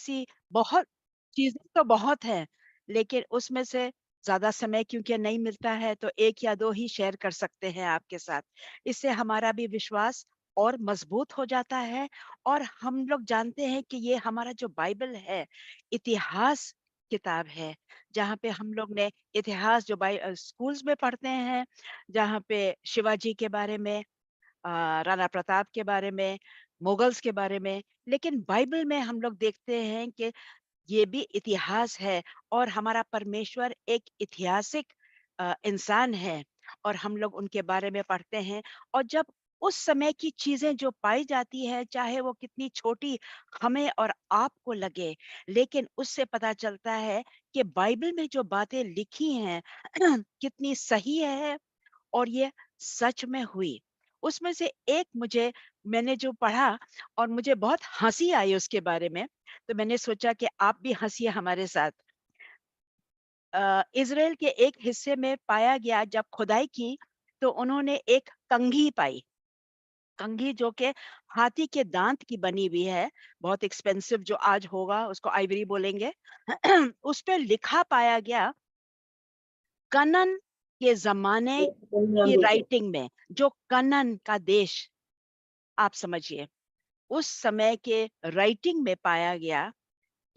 ऐसी बहुत चीजें तो बहुत हैं, लेकिन उसमें से ज्यादा समय क्योंकि नहीं मिलता है तो एक या दो ही शेयर कर सकते हैं आपके साथ। इससे हमारा भी विश्वास और मजबूत हो जाता है। और हम लोग जानते हैं कि ये हमारा जो बाइबल है, इतिहास किताब है, जहाँ पे हम लोग ने इतिहास जो स्कूल्स में पढ़ते हैं, जहाँ पे शिवाजी के बारे में, राणा प्रताप के बारे में, मुगल्स के बारे में। लेकिन बाइबल में हम लोग देखते हैं कि ये भी इतिहास है, और हमारा परमेश्वर एक ऐतिहासिक इंसान है, और हम लोग उनके बारे में पढ़ते हैं। और जब उस समय की चीजें जो पाई जाती है, चाहे वो कितनी छोटी हमें और आपको लगे, लेकिन उससे पता चलता है कि बाइबल में जो बातें लिखी हैं कितनी सही है, और ये सच में हुई। उसमें से एक मैंने जो पढ़ा, और मुझे बहुत हंसी आई उसके बारे में, तो मैंने सोचा कि आप भी हंसिए हमारे साथ। इज़राइल के एक हिस्से में पाया गया, जब खुदाई की तो उन्होंने एक कंघी पाई। कंघी जो कि हाथी के दांत की बनी हुई है, बहुत एक्सपेंसिव, जो आज होगा उसको आइवरी बोलेंगे। उस पे लिखा पाया गया, कनन के जमाने की राइटिंग में, जो कनन का देश, आप समझिए, उस समय के राइटिंग में पाया गया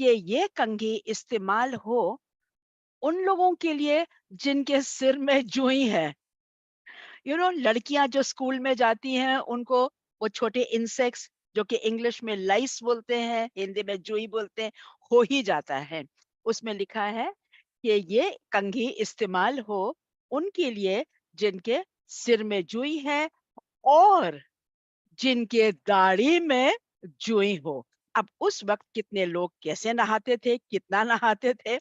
कि ये कंघी इस्तेमाल हो उन लोगों के लिए जिनके सिर में जुई है। लड़कियां जो स्कूल में जाती हैं, उनको वो छोटे इंसेक्ट्स, जो कि इंग्लिश में लाइस बोलते हैं, हिंदी में जुई बोलते हैं, हो ही जाता है। उसमें लिखा है कि ये कंघी इस्तेमाल हो उनके लिए जिनके सिर में जुई है, और जिनके दाढ़ी में जुई हो। अब उस वक्त कितने लोग कैसे नहाते थे, कितना नहाते थे,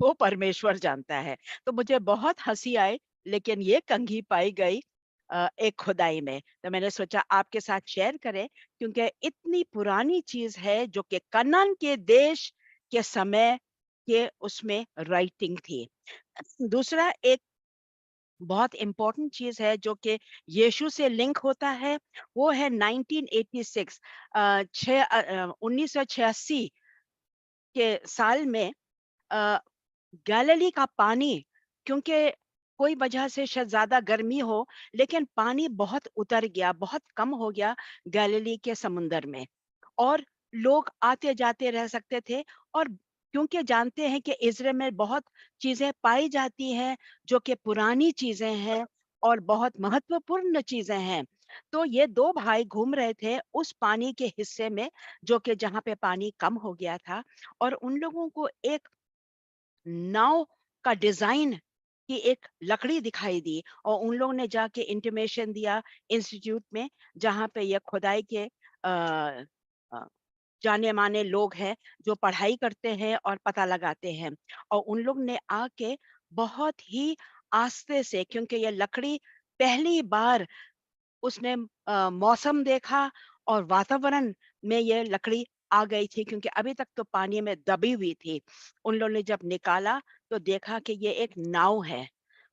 वो परमेश्वर जानता है। तो मुझे बहुत हंसी आई, लेकिन ये कंघी पाई गई एक खुदाई में, तो मैंने सोचा आपके साथ शेयर करें, क्योंकि इतनी पुरानी चीज है, जो कि कनान के देश के समय के उसमें राइटिंग थी। दूसरा एक बहुत इम्पोर्टेंट चीज है जो कि यीशु से लिंक होता है, वो है 1986, 1986 के साल में, अ, गैलिली का पानी, क्योंकि कोई वजह से शायद ज्यादा गर्मी हो, लेकिन पानी बहुत उतर गया, बहुत कम हो गया गैलिली के समुंदर में, और लोग आते जाते रह सकते थे। और क्योंकि जानते हैं कि इज़राइल में बहुत चीजें पाई जाती हैं जो कि पुरानी चीजें हैं और बहुत महत्वपूर्ण चीजें हैं, तो ये दो भाई घूम रहे थे उस पानी के हिस्से में, जो कि जहाँ पे पानी कम हो गया था, और उन लोगों को एक नाव का डिजाइन की एक लकड़ी दिखाई दी, और उन लोगों ने जाके इंटीमेशन दिया इंस्टीट्यूट में, जहाँ पे ये खुदाई के जाने माने लोग हैं जो पढ़ाई करते हैं और पता लगाते हैं। और उन लोग ने आके बहुत ही आस्ते से, क्योंकि ये लकड़ी पहली बार उसने मौसम देखा और वातावरण में ये लकड़ी आ गई थी, क्योंकि अभी तक तो पानी में दबी हुई थी। उन लोगों ने जब निकाला तो देखा कि ये एक नाव है।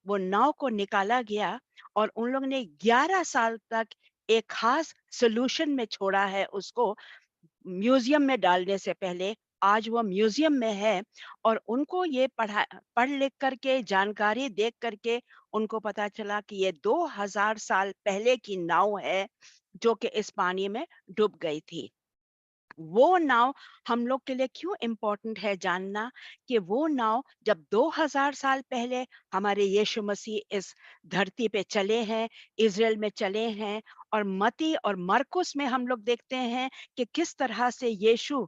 वो नाव को निकाला गया, और उन लोगों ने 11 साल तक एक खास सोल्यूशन में छोड़ा है उसको, म्यूजियम में डालने से पहले। आज वो म्यूजियम में है, और उनको ये पढ़ लिख करके, जानकारी देख करके उनको पता चला कि ये 2000 साल पहले की नाव है, जो कि इस पानी में डूब गई थी। वो नाव हम लोग के लिए क्यों इम्पोर्टेंट है जानना, कि वो नाव जब 2000 साल पहले हमारे यीशु मसीह इस धरती पे चले हैं, इज़राइल में चले हैं, और मती और मरकुस में हम लोग देखते हैं कि किस तरह से यीशु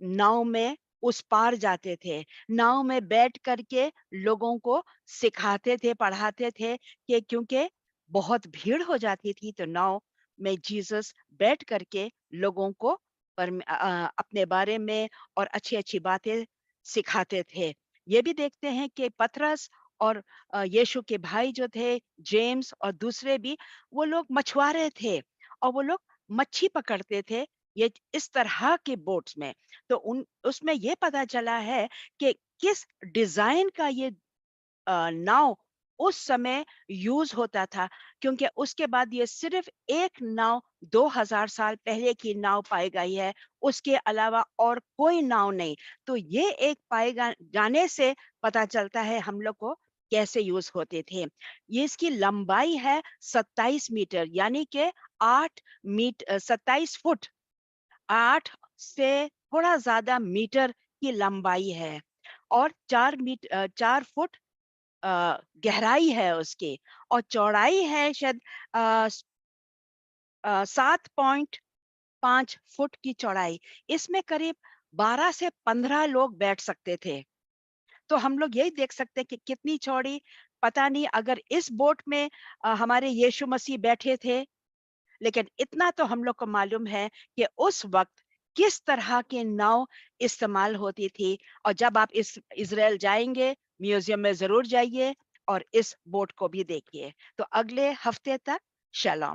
नाव में उस पार जाते थे, नाव में बैठ करके लोगों को सिखाते थे, पढ़ाते थे, कि क्योंकि बहुत भीड़ हो जाती थी, तो नाव में जीसस बैठ करके लोगों को अपने बारे में और अच्छी-अच्छी बातें सिखाते थे। ये भी देखते हैं कि पतरस और यीशु के भाई जो थे, जेम्स और दूसरे भी, वो लोग मछुआरे थे, और वो लोग मच्छी पकड़ते थे, ये इस तरह के बोट्स में। तो उन उसमें ये पता चला है कि किस डिजाइन का ये नाव उस समय यूज होता था, क्योंकि उसके बाद ये सिर्फ एक नाव 2000 साल पहले की नाव पाई गई है, उसके अलावा और कोई नाव नहीं। तो ये एक जाने से पता चलता है हम लोग को कैसे यूज होते थे। ये इसकी लंबाई है 27 मीटर, यानी कि 27 फुट, 8 से थोड़ा ज्यादा मीटर की लंबाई है, और 4 फुट गहराई है उसकी, और चौड़ाई है शायद 7.5 फुट की चौड़ाई। इसमें करीब 12 से 15 लोग बैठ सकते थे। तो हम लोग यही देख सकते हैं कि कितनी चौड़ी, पता नहीं अगर इस बोट में हमारे यीशु मसीह बैठे थे, लेकिन इतना तो हम लोग को मालूम है कि उस वक्त किस तरह के नाव इस्तेमाल होती थी। और जब आप इस इज़राइल जाएंगे, म्यूजियम में जरूर जाइए और इस बोट को भी देखिए। तो अगले हफ्ते तक, शलोम।